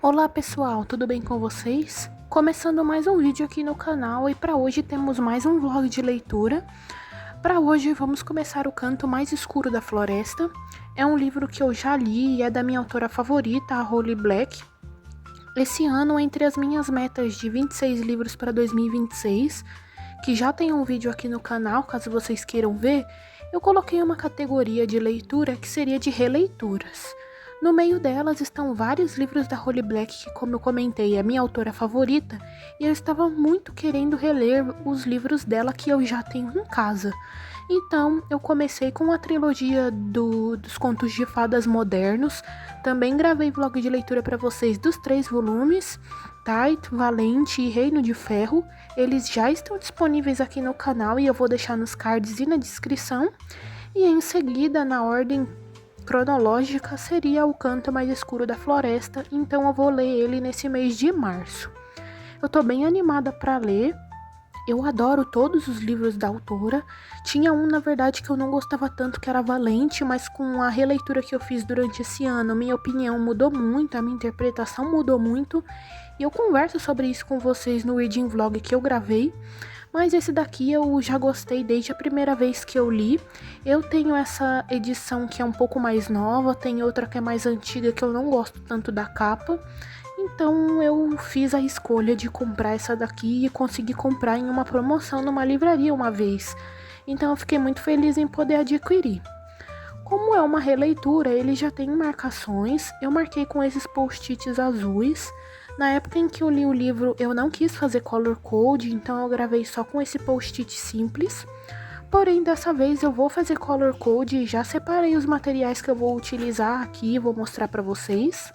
Olá pessoal, tudo bem com vocês? Começando mais um vídeo aqui no canal e para hoje temos mais um vlog de leitura. Para hoje vamos começar O Canto Mais Escuro da Floresta. É um livro que eu já li e é da minha autora favorita, a Holly Black. Esse ano, entre as minhas metas de 26 livros para 2026, que já tem um vídeo aqui no canal, caso vocês queiram ver, eu coloquei uma categoria de leitura que seria de releituras. No meio delas estão vários livros da Holly Black, que, como eu comentei, é minha autora favorita, e eu estava muito querendo reler os livros dela que eu já tenho em casa. Então, eu comecei com a trilogia dos contos de fadas modernos. Também gravei vlog de leitura para vocês dos 3 volumes, Tite, Valente e Reino de Ferro. Eles já estão disponíveis aqui no canal e eu vou deixar nos cards e na descrição. E em seguida, na ordem cronológica, seria O Canto Mais Escuro da Floresta, então eu vou ler ele nesse mês de março. Eu tô bem animada para ler. Eu adoro todos os livros da autora. Tinha um, na verdade, que eu não gostava tanto, que era Valente, mas com a releitura que eu fiz durante esse ano, minha opinião mudou muito, a minha interpretação mudou muito, e eu converso sobre isso com vocês no Reading Vlog que eu gravei. Mas esse daqui eu já gostei desde a primeira vez que eu li. Eu tenho essa edição que é um pouco mais nova, tem outra que é mais antiga que eu não gosto tanto da capa. Então eu fiz a escolha de comprar essa daqui e consegui comprar em uma promoção numa livraria uma vez. Então eu fiquei muito feliz em poder adquirir. Como é uma releitura, ele já tem marcações. Eu marquei com esses post-its azuis. Na época em que eu li o livro, eu não quis fazer color code, então eu gravei só com esse post-it simples. Porém, dessa vez eu vou fazer color code e já separei os materiais que eu vou utilizar aqui e vou mostrar para vocês.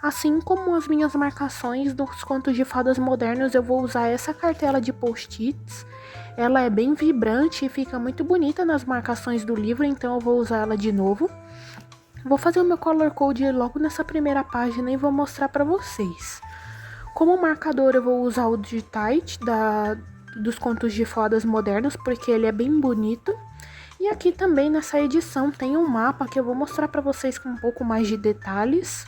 Assim como as minhas marcações dos contos de fadas modernos, eu vou usar essa cartela de post-its. Ela é bem vibrante e fica muito bonita nas marcações do livro, então eu vou usar ela de novo. Vou fazer o meu color code logo nessa primeira página e vou mostrar para vocês. Como marcador eu vou usar o de Tite dos contos de fadas modernos, porque ele é bem bonito. E aqui também nessa edição tem um mapa que eu vou mostrar para vocês com um pouco mais de detalhes.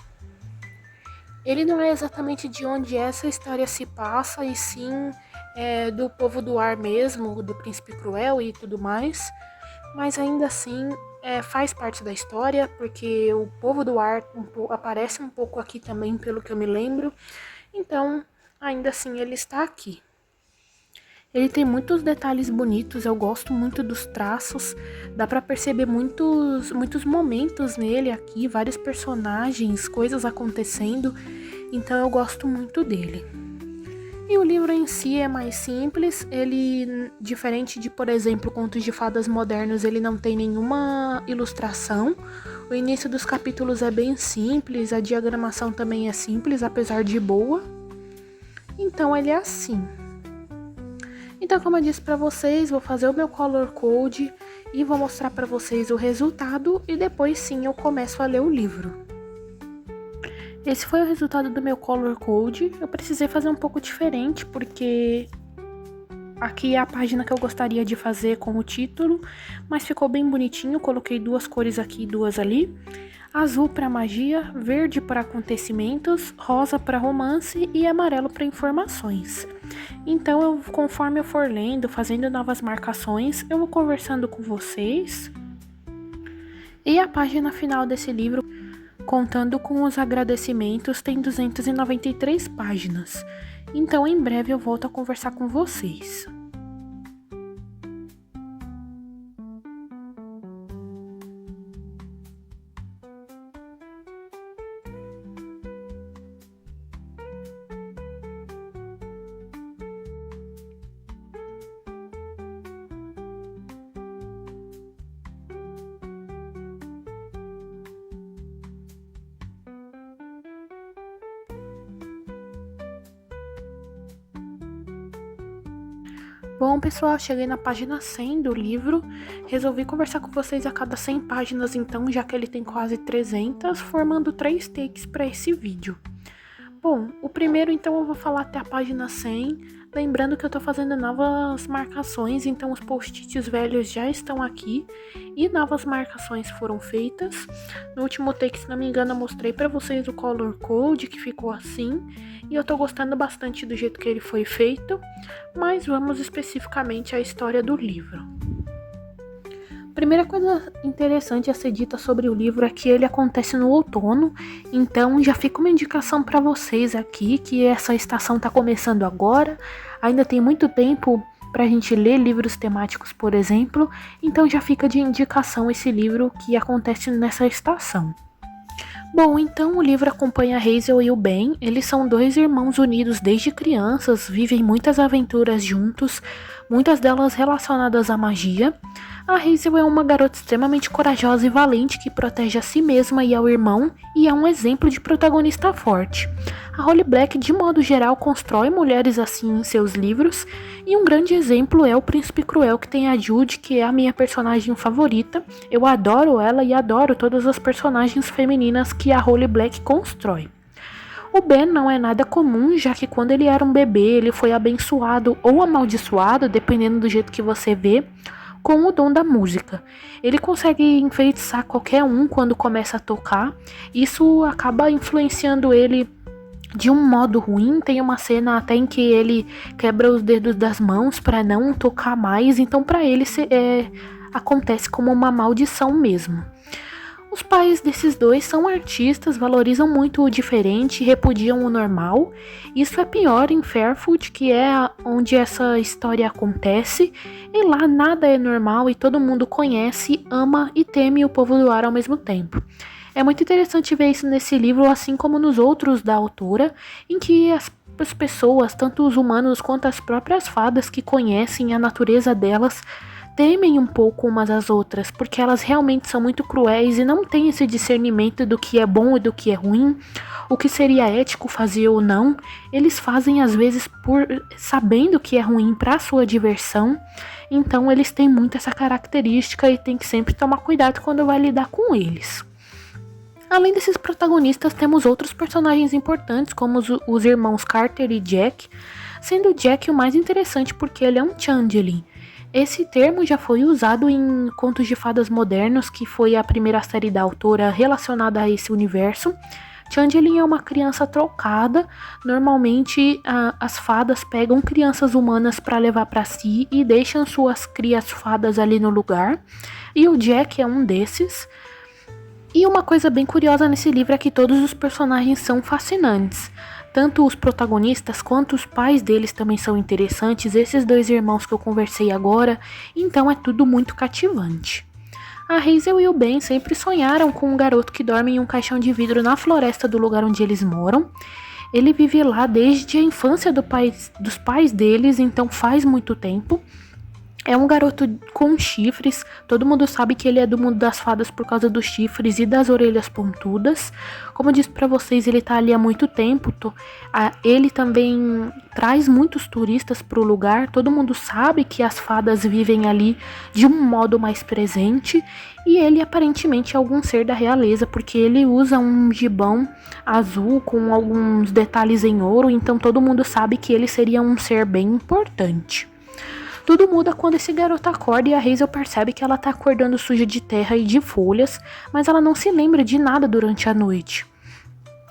Ele não é exatamente de onde essa história se passa, e sim do povo do ar mesmo, do Príncipe Cruel e tudo mais. Mas ainda assim faz parte da história, porque o povo do ar aparece um pouco aqui também, pelo que eu me lembro. Então, ainda assim, ele está aqui. Ele tem muitos detalhes bonitos, eu gosto muito dos traços, dá pra perceber muitos momentos nele aqui, vários personagens, coisas acontecendo, então eu gosto muito dele. E o livro em si é mais simples, ele, diferente de, por exemplo, contos de fadas modernos, ele não tem nenhuma ilustração. O início dos capítulos é bem simples, a diagramação também é simples, apesar de boa. Então ele é assim. Então, como eu disse para vocês, vou fazer o meu color code e vou mostrar para vocês o resultado e depois sim eu começo a ler o livro. Esse foi o resultado do meu color code. Eu precisei fazer um pouco diferente, porque aqui é a página que eu gostaria de fazer com o título, mas ficou bem bonitinho. Coloquei 2 cores aqui e 2 ali. Azul para magia, verde para acontecimentos, rosa para romance e amarelo para informações. Então, conforme eu for lendo, fazendo novas marcações, eu vou conversando com vocês. E a página final desse livro, contando com os agradecimentos, tem 293 páginas. Então, em breve eu volto a conversar com vocês. Bom, pessoal, cheguei na página 100 do livro. Resolvi conversar com vocês a cada 100 páginas, então, já que ele tem quase 300, formando 3 takes para esse vídeo. Bom, o primeiro, então, eu vou falar até a página 100. Lembrando que eu tô fazendo novas marcações, então os post-its velhos já estão aqui e novas marcações foram feitas. No último take, se não me engano, eu mostrei pra vocês o color code que ficou assim e eu tô gostando bastante do jeito que ele foi feito, mas vamos especificamente à história do livro. Primeira coisa interessante a ser dita sobre o livro é que ele acontece no outono, então já fica uma indicação para vocês aqui que essa estação está começando agora, ainda tem muito tempo para a gente ler livros temáticos, por exemplo, então já fica de indicação esse livro que acontece nessa estação. Bom, então o livro acompanha a Hazel e o Ben. Eles são dois irmãos unidos desde crianças, vivem muitas aventuras juntos, muitas delas relacionadas à magia. A Hazel é uma garota extremamente corajosa e valente que protege a si mesma e ao irmão e é um exemplo de protagonista forte. A Holly Black, de modo geral, constrói mulheres assim em seus livros, e um grande exemplo é o Príncipe Cruel, que tem a Judy, que é a minha personagem favorita. Eu adoro ela e adoro todas as personagens femininas que a Holly Black constrói. O Ben não é nada comum, já que quando ele era um bebê, ele foi abençoado ou amaldiçoado, dependendo do jeito que você vê, com o dom da música. Ele consegue enfeitiçar qualquer um quando começa a tocar. Isso acaba influenciando ele de um modo ruim. Tem uma cena até em que ele quebra os dedos das mãos para não tocar mais, então para ele acontece como uma maldição mesmo. Os pais desses dois são artistas, valorizam muito o diferente e repudiam o normal. Isso é pior em Fairfield, que é onde essa história acontece, e lá nada é normal e todo mundo conhece, ama e teme o povo do ar ao mesmo tempo. É muito interessante ver isso nesse livro, assim como nos outros da autora, em que as pessoas, tanto os humanos quanto as próprias fadas que conhecem a natureza delas, temem um pouco umas às outras, porque elas realmente são muito cruéis e não têm esse discernimento do que é bom e do que é ruim, o que seria ético fazer ou não. Eles fazem às vezes por sabendo que é ruim para sua diversão, então eles têm muito essa característica e tem que sempre tomar cuidado quando vai lidar com eles. Além desses protagonistas, temos outros personagens importantes, como os irmãos Carter e Jack, sendo Jack o mais interessante porque ele é um changeling. Esse termo já foi usado em Contos de Fadas Modernos, que foi a primeira série da autora relacionada a esse universo. Changeling é uma criança trocada. Normalmente as fadas pegam crianças humanas para levar para si e deixam suas crias fadas ali no lugar. E o Jack é um desses. E uma coisa bem curiosa nesse livro é que todos os personagens são fascinantes. Tanto os protagonistas quanto os pais deles também são interessantes, esses dois irmãos que eu conversei agora, então é tudo muito cativante. A Hazel e o Ben sempre sonharam com um garoto que dorme em um caixão de vidro na floresta do lugar onde eles moram. Ele vive lá desde a infância dos pais deles, então faz muito tempo. É um garoto com chifres, todo mundo sabe que ele é do mundo das fadas por causa dos chifres e das orelhas pontudas. Como eu disse pra vocês, ele tá ali há muito tempo, ele também traz muitos turistas pro lugar, todo mundo sabe que as fadas vivem ali de um modo mais presente, e ele aparentemente é algum ser da realeza, porque ele usa um gibão azul com alguns detalhes em ouro, então todo mundo sabe que ele seria um ser bem importante. Tudo muda quando esse garoto acorda e a Hazel percebe que ela tá acordando suja de terra e de folhas, mas ela não se lembra de nada durante a noite.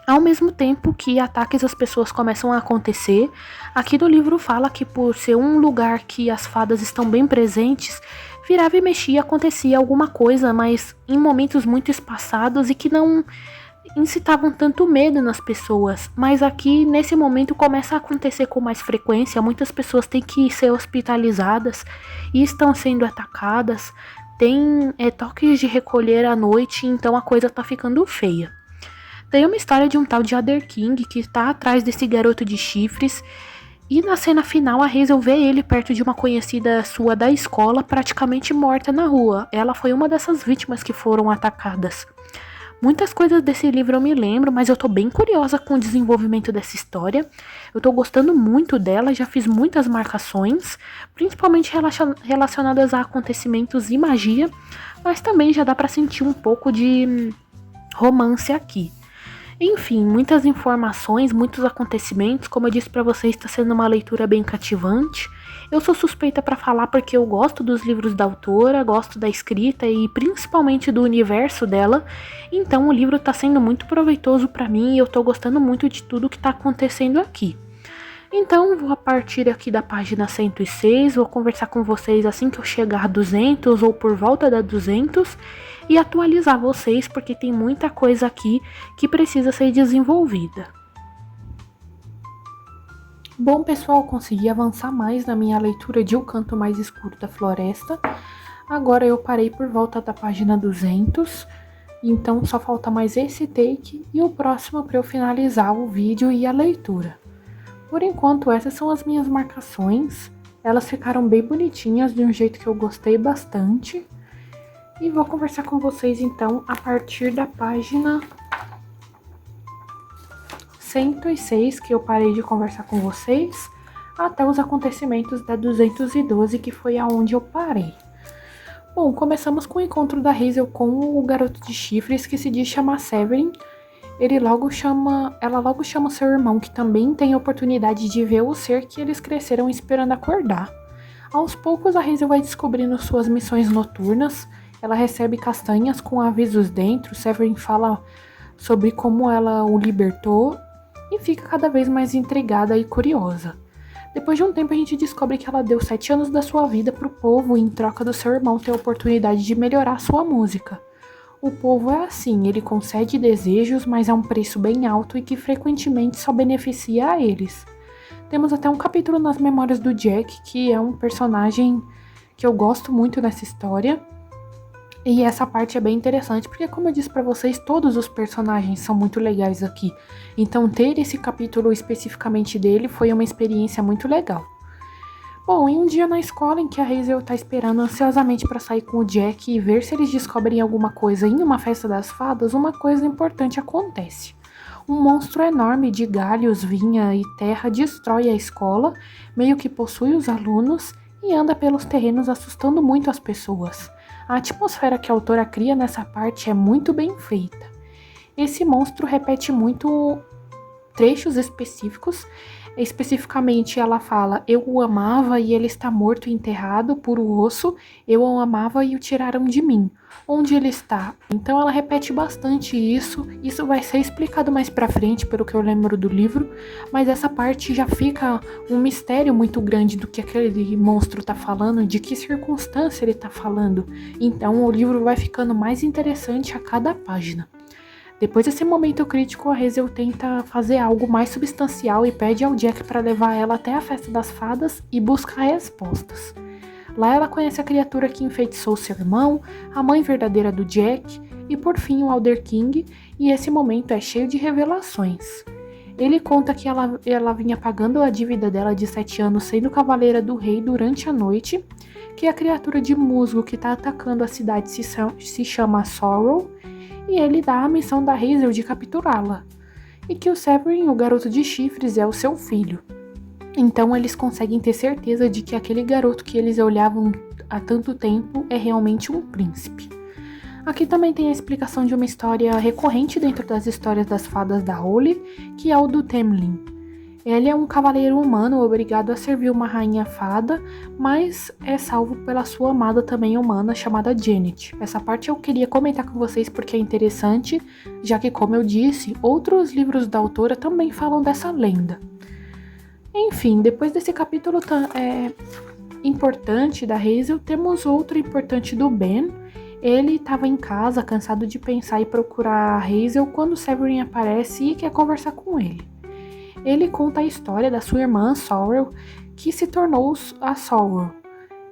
Ao mesmo tempo que ataques às pessoas começam a acontecer, aqui no livro fala que por ser um lugar que as fadas estão bem presentes, virava e mexia acontecia alguma coisa, mas em momentos muito espaçados e que não incitavam tanto medo nas pessoas, mas aqui nesse momento começa a acontecer com mais frequência. Muitas pessoas têm que ser hospitalizadas e estão sendo atacadas, tem toques de recolher à noite, então a coisa tá ficando feia. Tem uma história de um tal de Adder King que tá atrás desse garoto de chifres, e na cena final a Hazel vê ele perto de uma conhecida sua da escola, praticamente morta na rua. Ela foi uma dessas vítimas que foram atacadas. Muitas coisas desse livro eu me lembro, mas eu tô bem curiosa com o desenvolvimento dessa história. Eu tô gostando muito dela, já fiz muitas marcações, principalmente relacionadas a acontecimentos e magia, mas também já dá pra sentir um pouco de romance aqui. Enfim, muitas informações, muitos acontecimentos. Como eu disse pra vocês, está sendo uma leitura bem cativante. Eu sou suspeita pra falar porque eu gosto dos livros da autora, gosto da escrita e principalmente do universo dela. Então o livro tá sendo muito proveitoso pra mim e eu tô gostando muito de tudo que tá acontecendo aqui. Então, vou a partir aqui da página 106, vou conversar com vocês assim que eu chegar a 200 ou por volta da 200 e atualizar vocês porque tem muita coisa aqui que precisa ser desenvolvida. Bom, pessoal, consegui avançar mais na minha leitura de O Canto Mais Escuro da Floresta. Agora eu parei por volta da página 200, então só falta mais esse take e o próximo para eu finalizar o vídeo e a leitura. Por enquanto, essas são as minhas marcações. Elas ficaram bem bonitinhas, de um jeito que eu gostei bastante. E vou conversar com vocês, então, a partir da página 106, que eu parei de conversar com vocês, até os acontecimentos da 212, que foi aonde eu parei. Bom, começamos com o encontro da Hazel com o garoto de chifres, que se diz chamar Severin. Ela logo chama seu irmão, que também tem a oportunidade de ver o ser que eles cresceram esperando acordar. Aos poucos, a Hazel vai descobrindo suas missões noturnas. Ela recebe castanhas com avisos dentro. Severin fala sobre como ela o libertou e fica cada vez mais intrigada e curiosa. Depois de um tempo, a gente descobre que ela deu 7 anos da sua vida pro povo em troca do seu irmão ter a oportunidade de melhorar sua música. O povo é assim, ele concede desejos, mas é um preço bem alto e que frequentemente só beneficia a eles. Temos até um capítulo nas memórias do Jack, que é um personagem que eu gosto muito nessa história. E essa parte é bem interessante, porque como eu disse pra vocês, todos os personagens são muito legais aqui. Então ter esse capítulo especificamente dele foi uma experiência muito legal. Bom, em um dia na escola em que a Hazel tá esperando ansiosamente para sair com o Jack e ver se eles descobrem alguma coisa em uma festa das fadas, uma coisa importante acontece. Um monstro enorme de galhos, vinha e terra destrói a escola, meio que possui os alunos e anda pelos terrenos assustando muito as pessoas. A atmosfera que a autora cria nessa parte é muito bem feita. Esse monstro repete muito trechos específicos. Especificamente, ela fala: eu o amava e ele está morto e enterrado, puro osso. Eu o amava e o tiraram de mim. Onde ele está? Então ela repete bastante isso. Isso vai ser explicado mais pra frente, pelo que eu lembro do livro. Mas essa parte já fica um mistério muito grande do que aquele monstro tá falando, de que circunstância ele tá falando. Então o livro vai ficando mais interessante a cada página. Depois desse momento crítico, a Hazel tenta fazer algo mais substancial e pede ao Jack para levar ela até a festa das fadas e buscar respostas. Lá ela conhece a criatura que enfeitiçou seu irmão, a mãe verdadeira do Jack e por fim o Alder King, e esse momento é cheio de revelações. Ele conta que ela vinha pagando a dívida dela de 7 anos sendo cavaleira do rei durante a noite, que a criatura de musgo que está atacando a cidade se chama Sorrow, e ele dá a missão da Hazel de capturá-la, e que o Severin, o garoto de chifres, é o seu filho. Então eles conseguem ter certeza de que aquele garoto que eles olhavam há tanto tempo é realmente um príncipe. Aqui também tem a explicação de uma história recorrente dentro das histórias das fadas da Holly, que é o do Temlin. Ele é um cavaleiro humano obrigado a servir uma rainha fada, mas é salvo pela sua amada também humana chamada Janet. Essa parte eu queria comentar com vocês porque é interessante, já que, como eu disse, outros livros da autora também falam dessa lenda. Enfim, depois desse capítulo importante da Hazel, temos outro importante do Ben. Ele estava em casa, cansado de pensar e procurar a Hazel quando Severin aparece e quer conversar com ele. Ele conta a história da sua irmã, Sorrel, que se tornou a Sorrel.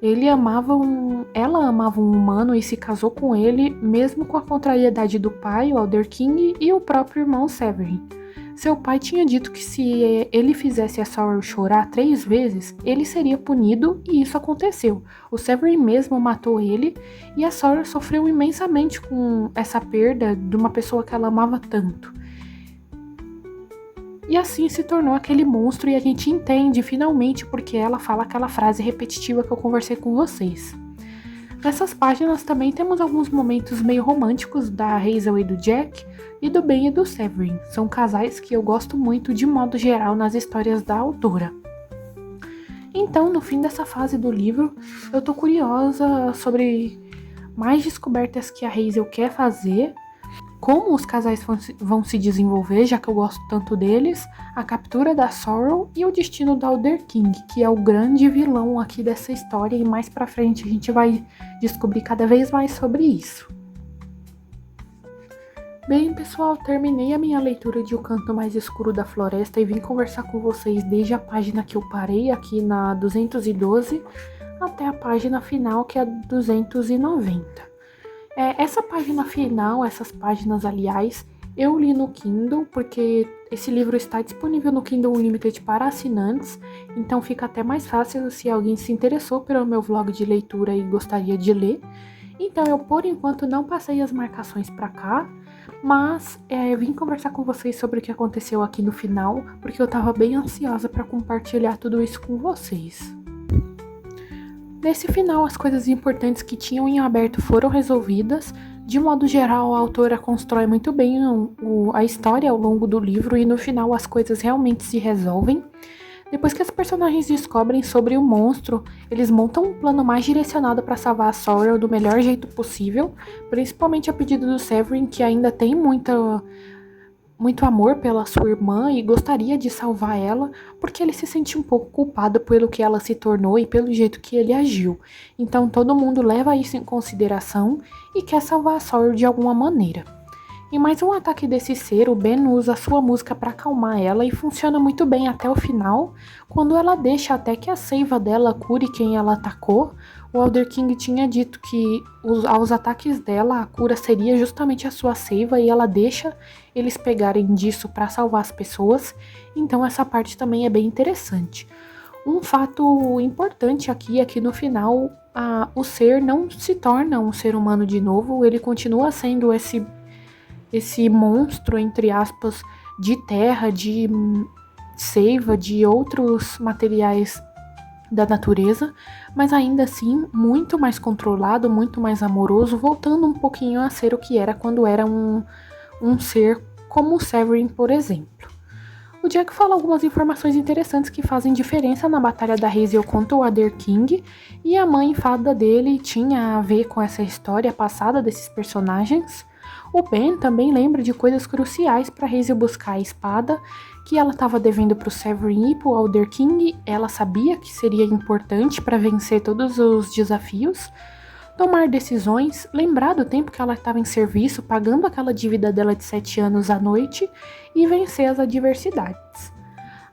Ela amava um humano e se casou com ele, mesmo com a contrariedade do pai, o Alder King, e o próprio irmão Severin. Seu pai tinha dito que se ele fizesse a Sorrel chorar 3 vezes, ele seria punido, e isso aconteceu. O Severin mesmo matou ele, e a Sorrel sofreu imensamente com essa perda de uma pessoa que ela amava tanto. E assim se tornou aquele monstro, e a gente entende finalmente porque ela fala aquela frase repetitiva que eu conversei com vocês. Nessas páginas também temos alguns momentos meio românticos da Hazel e do Jack, e do Ben e do Severin. São casais que eu gosto muito de modo geral nas histórias da autora. Então, no fim dessa fase do livro, eu tô curiosa sobre mais descobertas que a Hazel quer fazer, como os casais vão se desenvolver, já que eu gosto tanto deles, a captura da Sorrel e o destino do Alder King, que é o grande vilão aqui dessa história, e mais pra frente a gente vai descobrir cada vez mais sobre isso. Bem, pessoal, terminei a minha leitura de O Canto Mais Escuro da Floresta e vim conversar com vocês desde a página que eu parei, aqui na 212, até a página final, que é a 290. Essa página final, essas páginas, aliás, eu li no Kindle, porque esse livro está disponível no Kindle Unlimited para assinantes, então fica até mais fácil se alguém se interessou pelo meu vlog de leitura e gostaria de ler. Então eu, por enquanto, não passei as marcações para cá, mas vim conversar com vocês sobre o que aconteceu aqui no final, porque eu tava bem ansiosa para compartilhar tudo isso com vocês. Nesse final, as coisas importantes que tinham em aberto foram resolvidas. De modo geral, a autora constrói muito bem a história ao longo do livro e no final as coisas realmente se resolvem. Depois que os personagens descobrem sobre o monstro, eles montam um plano mais direcionado para salvar a Sorrel do melhor jeito possível, principalmente a pedido do Severin, que ainda tem muito amor pela sua irmã e gostaria de salvar ela, porque ele se sente um pouco culpado pelo que ela se tornou e pelo jeito que ele agiu. Então todo mundo leva isso em consideração e quer salvar a Sorrel de alguma maneira. Em mais um ataque desse ser, o Ben usa a sua música para acalmar ela e funciona muito bem até o final, quando ela deixa até que a seiva dela cure quem ela atacou. O Alder King tinha dito que aos ataques dela a cura seria justamente a sua seiva e ela deixa eles pegarem disso para salvar as pessoas, então essa parte também é bem interessante. Um fato importante aqui é que no final o ser não se torna um ser humano de novo, ele continua sendo esse monstro, entre aspas, de terra, de seiva, de outros materiais da natureza, mas ainda assim muito mais controlado, muito mais amoroso, voltando um pouquinho a ser o que era quando era um ser como o Severin, por exemplo. O Jack fala algumas informações interessantes que fazem diferença na batalha da Hazel contra o Alder King, e a mãe fada dele tinha a ver com essa história passada desses personagens. O Ben também lembra de coisas cruciais para Hazel buscar a espada, que ela estava devendo para o Severin e para o Alder King. Ela sabia que seria importante para vencer todos os desafios, tomar decisões, lembrar do tempo que ela estava em serviço, pagando aquela dívida dela de 7 anos à noite e vencer as adversidades.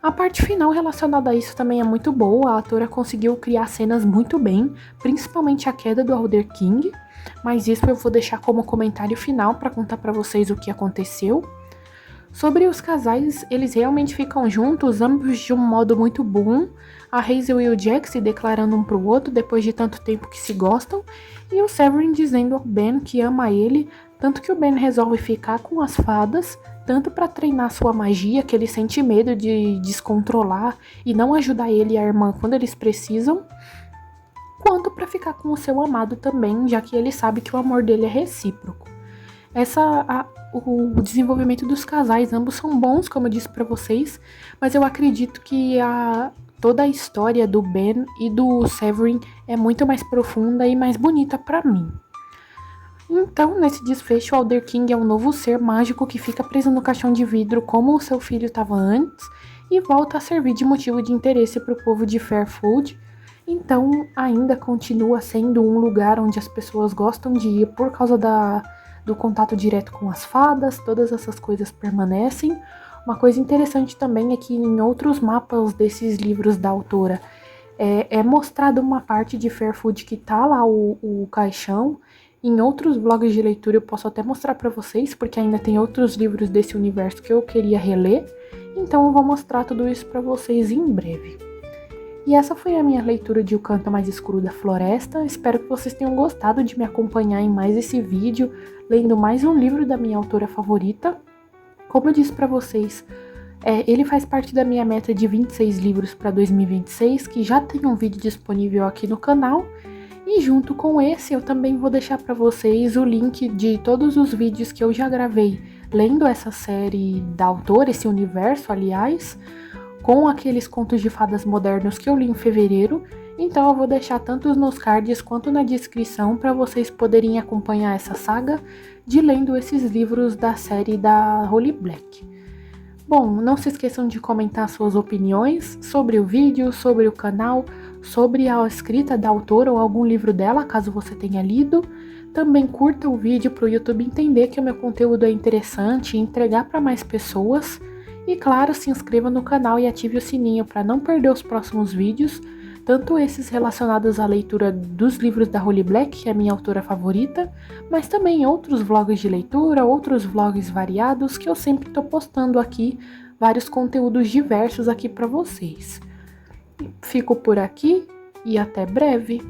A parte final relacionada a isso também é muito boa, a autora conseguiu criar cenas muito bem, principalmente a queda do Alder King, mas isso eu vou deixar como comentário final para contar para vocês o que aconteceu. Sobre os casais, eles realmente ficam juntos, ambos de um modo muito bom, a Hazel e o Jack se declarando um pro outro depois de tanto tempo que se gostam, e o Severin dizendo ao Ben que ama ele, tanto que o Ben resolve ficar com as fadas, tanto para treinar sua magia, que ele sente medo de descontrolar e não ajudar ele e a irmã quando eles precisam, quanto para ficar com o seu amado também, já que ele sabe que o amor dele é recíproco. O desenvolvimento dos casais, ambos são bons, como eu disse para vocês, mas eu acredito que toda a história do Ben e do Severin é muito mais profunda e mais bonita para mim. Então, nesse desfecho, o Alder King é um novo ser mágico que fica preso no caixão de vidro como o seu filho estava antes e volta a servir de motivo de interesse para o povo de Fairfield. Então, ainda continua sendo um lugar onde as pessoas gostam de ir por causa do contato direto com as fadas, todas essas coisas permanecem. Uma coisa interessante também é que em outros mapas desses livros da autora é mostrada uma parte de Fairfield que tá lá o caixão. Em outros vlogs de leitura eu posso até mostrar para vocês, porque ainda tem outros livros desse universo que eu queria reler. Então eu vou mostrar tudo isso para vocês em breve. E essa foi a minha leitura de O Canto Mais Escuro da Floresta. Espero que vocês tenham gostado de me acompanhar em mais esse vídeo, lendo mais um livro da minha autora favorita. Como eu disse para vocês, ele faz parte da minha meta de 26 livros para 2026, que já tem um vídeo disponível aqui no canal. E junto com esse, eu também vou deixar para vocês o link de todos os vídeos que eu já gravei lendo essa série da autora, esse universo, aliás, com aqueles contos de fadas modernos que eu li em fevereiro. Então eu vou deixar tanto nos cards quanto na descrição para vocês poderem acompanhar essa saga de lendo esses livros da série da Holly Black. Bom, não se esqueçam de comentar suas opiniões sobre o vídeo, sobre o canal, sobre a escrita da autora ou algum livro dela, caso você tenha lido. Também curta o vídeo para o YouTube entender que o meu conteúdo é interessante e entregar para mais pessoas. E claro, se inscreva no canal e ative o sininho para não perder os próximos vídeos, tanto esses relacionados à leitura dos livros da Holly Black, que é a minha autora favorita, mas também outros vlogs de leitura, outros vlogs variados que eu sempre estou postando aqui, vários conteúdos diversos aqui para vocês. Fico por aqui e até breve!